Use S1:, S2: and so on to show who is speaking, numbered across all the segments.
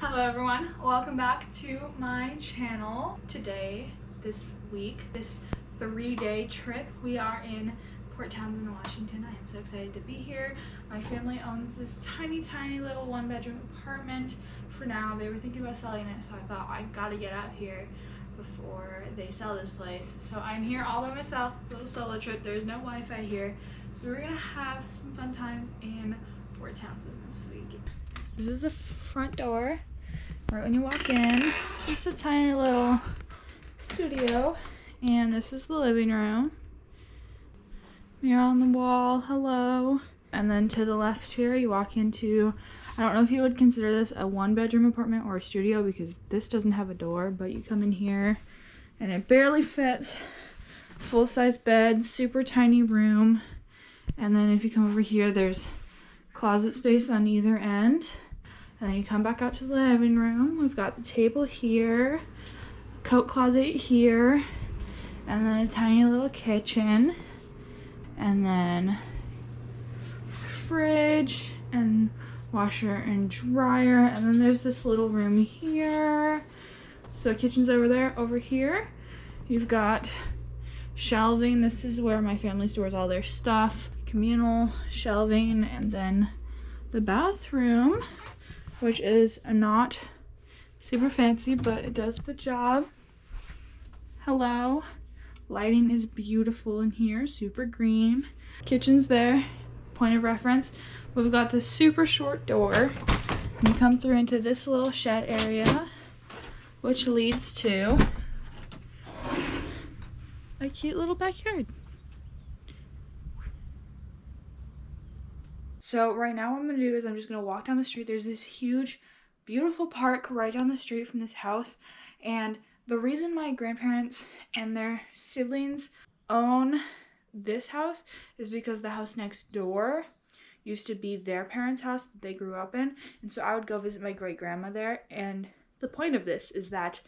S1: Hello everyone, welcome back to my channel. Today, this week, this 3-day trip, we are in Port Townsend, Washington. I am so excited to be here. My family owns this tiny little 1-bedroom apartment. For now, they were thinking about selling it, so I thought I gotta get out here before they sell this place. So I'm here all by myself, little solo trip. There's no Wi-Fi here, so we're gonna have some fun times in Port Townsend this week. This is the front door. Right when you walk in, it's just a tiny little studio, and this is the living room. Mirror on the wall, hello. And then to the left here, you walk into, I don't know if you would consider this a 1-bedroom apartment or a studio because this doesn't have a door, but you come in here and it barely fits. Full-size bed, super tiny room. And then if you come over here, there's closet space on either end. And then you come back out to the living room. We've got the table here, coat closet here, and then a tiny little kitchen, and then fridge and washer and dryer, and then there's this little room here. So kitchen's over there. Over here, you've got shelving. This is where my family stores all their stuff. Communal shelving, and then the bathroom, which is not super fancy, but it does the job. Hello. Lighting is beautiful in here, super green. Kitchen's there, point of reference. We've got this super short door, and you come through into this little shed area, which leads to a cute little backyard. So right now what I'm going to do is I'm just going to walk down the street. There's this huge, beautiful park right down the street from this house. And the reason my grandparents and their siblings own this house is because the house next door used to be their parents' house that they grew up in. And so I would go visit my great-grandma there. And the point of this is that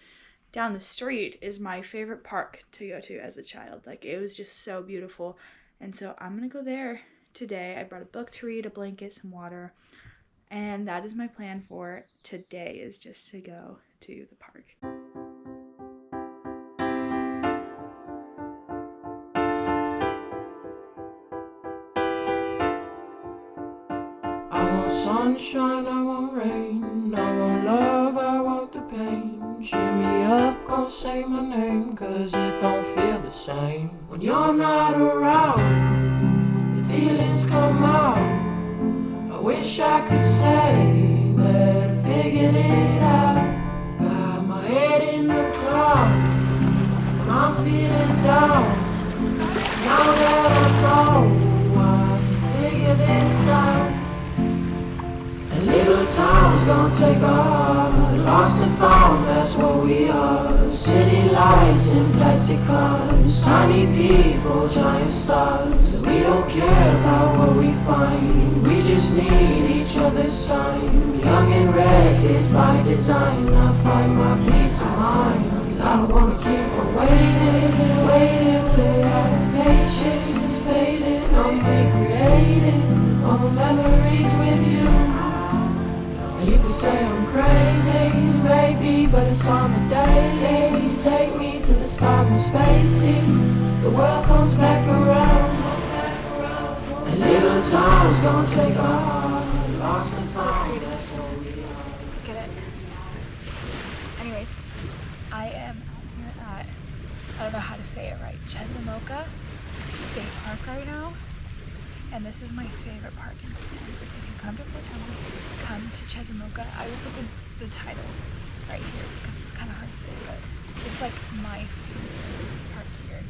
S1: down the street is my favorite park to go to as a child. Like, it was just so beautiful. And so I'm going to go there today. I brought a book to read, a blanket, some water, and that is my plan for today, is just to go to the park.
S2: I want sunshine, I want rain, I want love, I want the pain. Cheer me up, gon' say my name, cause it don't feel the same when you're not around. Feelings come out. I wish I could say that I figured it out. Got my head in the clouds when I'm feeling down. Now that I know I can figure this out. And little towns gonna take off, lost and found, that's what we are. City lights in plastic cars, tiny people, giant stars. We don't care about what we find, we just need each other's time. Young and reckless by design, I find my peace of mind. Cause I don't wanna keep on waiting till our patience is fading. I'm recreating all the memories with you. You can say I'm crazy, maybe, but it's on the daily. You take me to the stars and spacey. The world comes back around. And little time's gonna take off. Lost and found, that's what we are.
S1: Get it? Anyways, I am here at, I don't know how to say it right, Chesamoka State Park right now. And this is my favorite park in Port Townsend. If you come to Port Townsend, come to Chesamoka. I will put the title right here because it's kind of hard to say, but it's like my favorite park here.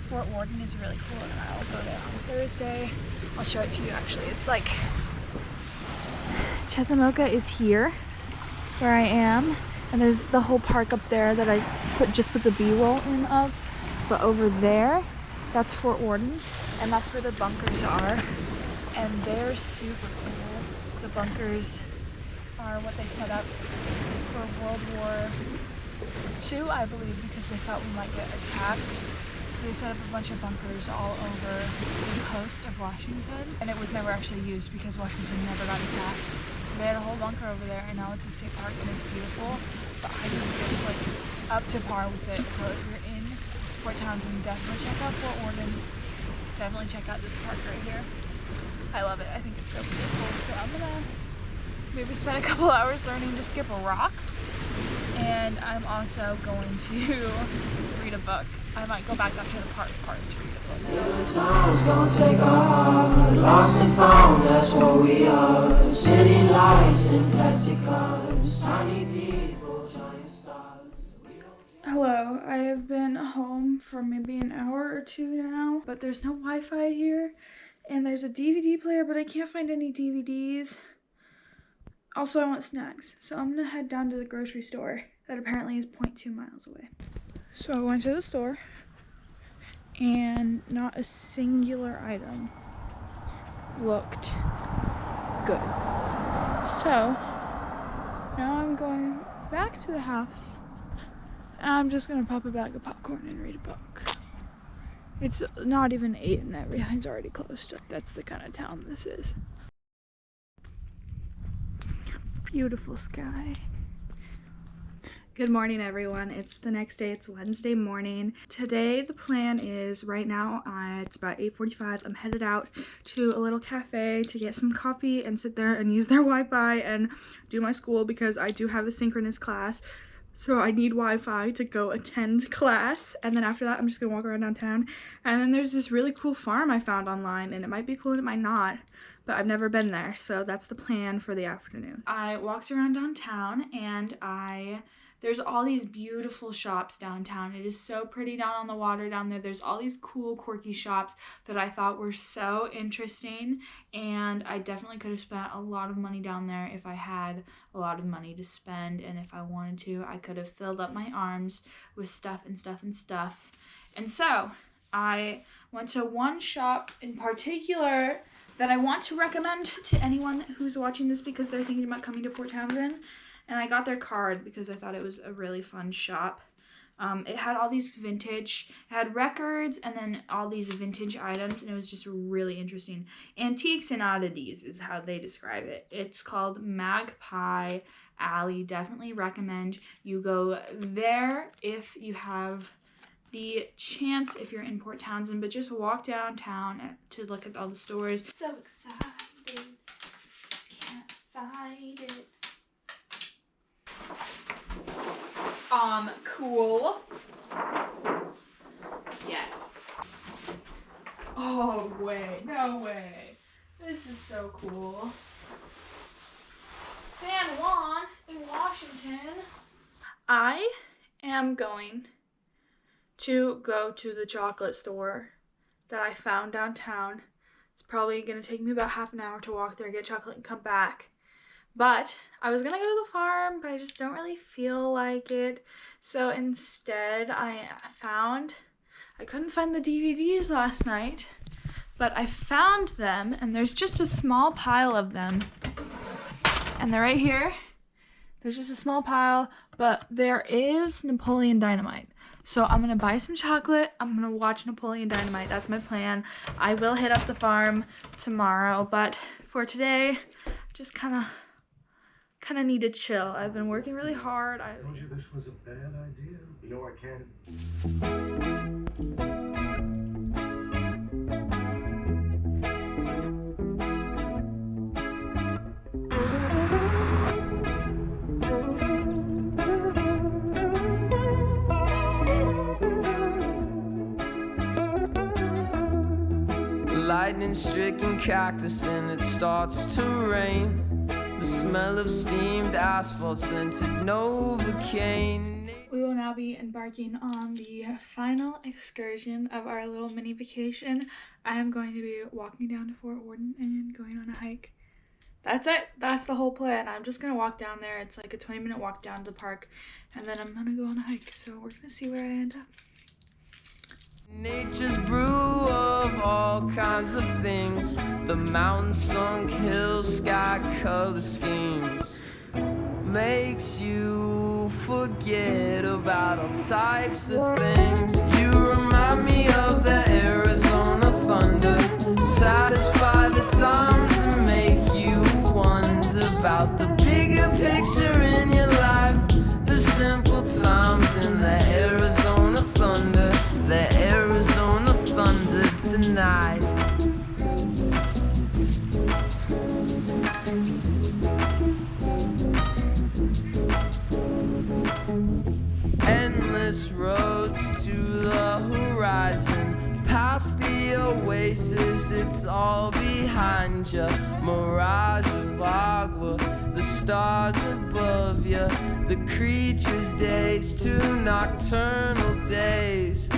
S1: Fort Worden is really cool, and I'll go there on Thursday. I'll show it to you actually. It's like, Chesamoka is here, where I am, and there's the whole park up there that I just put the B-roll in of. But over there, that's Fort Worden, and that's where the bunkers are, and they're super cool. The bunkers are what they set up for World War II, I believe, because they thought we might get attacked. So they set up a bunch of bunkers all over the coast of Washington, and it was never actually used because Washington never got attacked. They had a whole bunker over there, and now it's a state park, and it's beautiful. But I think this place is up to par with it. So if you're in Fort Townsend, definitely check out Fort Worden. Definitely check out this park right here. I love it. I think it's so beautiful. So I'm gonna maybe spend a couple hours learning to skip a rock. And I'm also going to read a book. I might go back up to the park to read a book.
S2: Time's gonna take a heart, lost and found, that's what we are. City lights and plastic cars, tiny people, giant stars.
S1: Hello, I have been home for maybe an hour or two now, but there's no Wi-Fi here. And there's a DVD player, but I can't find any DVDs. Also, I want snacks, so I'm gonna head down to the grocery store that apparently is 0.2 miles away. So I went to the store, and not a singular item looked good. So now I'm going back to the house, and I'm just gonna pop a bag of popcorn and read a book. It's not even 8 and everything's already closed. That's the kind of town this is. Beautiful sky. Good morning, everyone. It's the next day. It's Wednesday morning. Today the plan is, right now it's about 8:45. I'm headed out to a little cafe to get some coffee and sit there and use their Wi-Fi and do my school, because I do have a synchronous class. So I need Wi-Fi to go attend class. And then after that, I'm just gonna walk around downtown. And then there's this really cool farm I found online, and it might be cool and it might not, but I've never been there. So that's the plan for the afternoon. I walked around downtown, and there's all these beautiful shops downtown. It is so pretty down on the water down there. There's all these cool, quirky shops that I thought were so interesting, and I definitely could have spent a lot of money down there if I had a lot of money to spend, and if I wanted to, I could have filled up my arms with stuff and stuff and stuff. And so I went to one shop in particular that I want to recommend to anyone who's watching this because they're thinking about coming to Port Townsend. And I got their card because I thought it was a really fun shop. It had all these vintage, it had records and then all these vintage items, and it was just really interesting. Antiques and oddities is how they describe it. It's called Magpie Alley. Definitely recommend you go there if you have the chance, if you're in Port Townsend, but just walk downtown to look at all the stores. So excited, just can't fight it. Cool. Yes. Oh, wait, no way. This is so cool. San Juan in Washington. I am going to go to the chocolate store that I found downtown. It's probably gonna take me about half an hour to walk there, get chocolate, and come back. But I was gonna go to the farm, but I just don't really feel like it. So instead I couldn't find the DVDs last night, but I found them, and there's just a small pile of them. And they're right here. There's just a small pile, but there is Napoleon Dynamite. So I'm gonna buy some chocolate. I'm gonna watch Napoleon Dynamite. That's my plan. I will hit up the farm tomorrow, but for today, just kind of need to chill. I've been working really hard.
S3: I told you this was a bad idea.
S4: You know I can't.
S2: Lightning-stricken cactus and it starts to rain. The smell of steamed asphalt scented Novocaine.
S1: We will now be embarking on the final excursion of our little mini vacation. I am going to be walking down to Fort Worden and going on a hike. That's it. That's the whole plan. I'm just gonna walk down there. It's like a 20-minute walk down to the park, and then I'm gonna go on a hike. So we're gonna see where I end up.
S2: Nature's brew of all kinds of things. The mountain sunk hills, sky color schemes. Makes you forget about all types of things. You remind me of the Arizona thunder. Satisfy the times and make you wonder about the bigger picture in your life. The simple times in the Arizona thunder, the Arizona thunder tonight. Endless roads to the horizon, past the oasis, it's all behind you. Mirage of agua, the stars above you, the creature's days, two nocturnal days,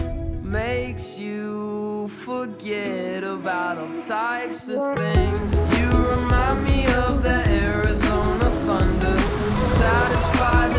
S2: makes you forget about all types of things. You remind me of the Arizona thunder, satisfy the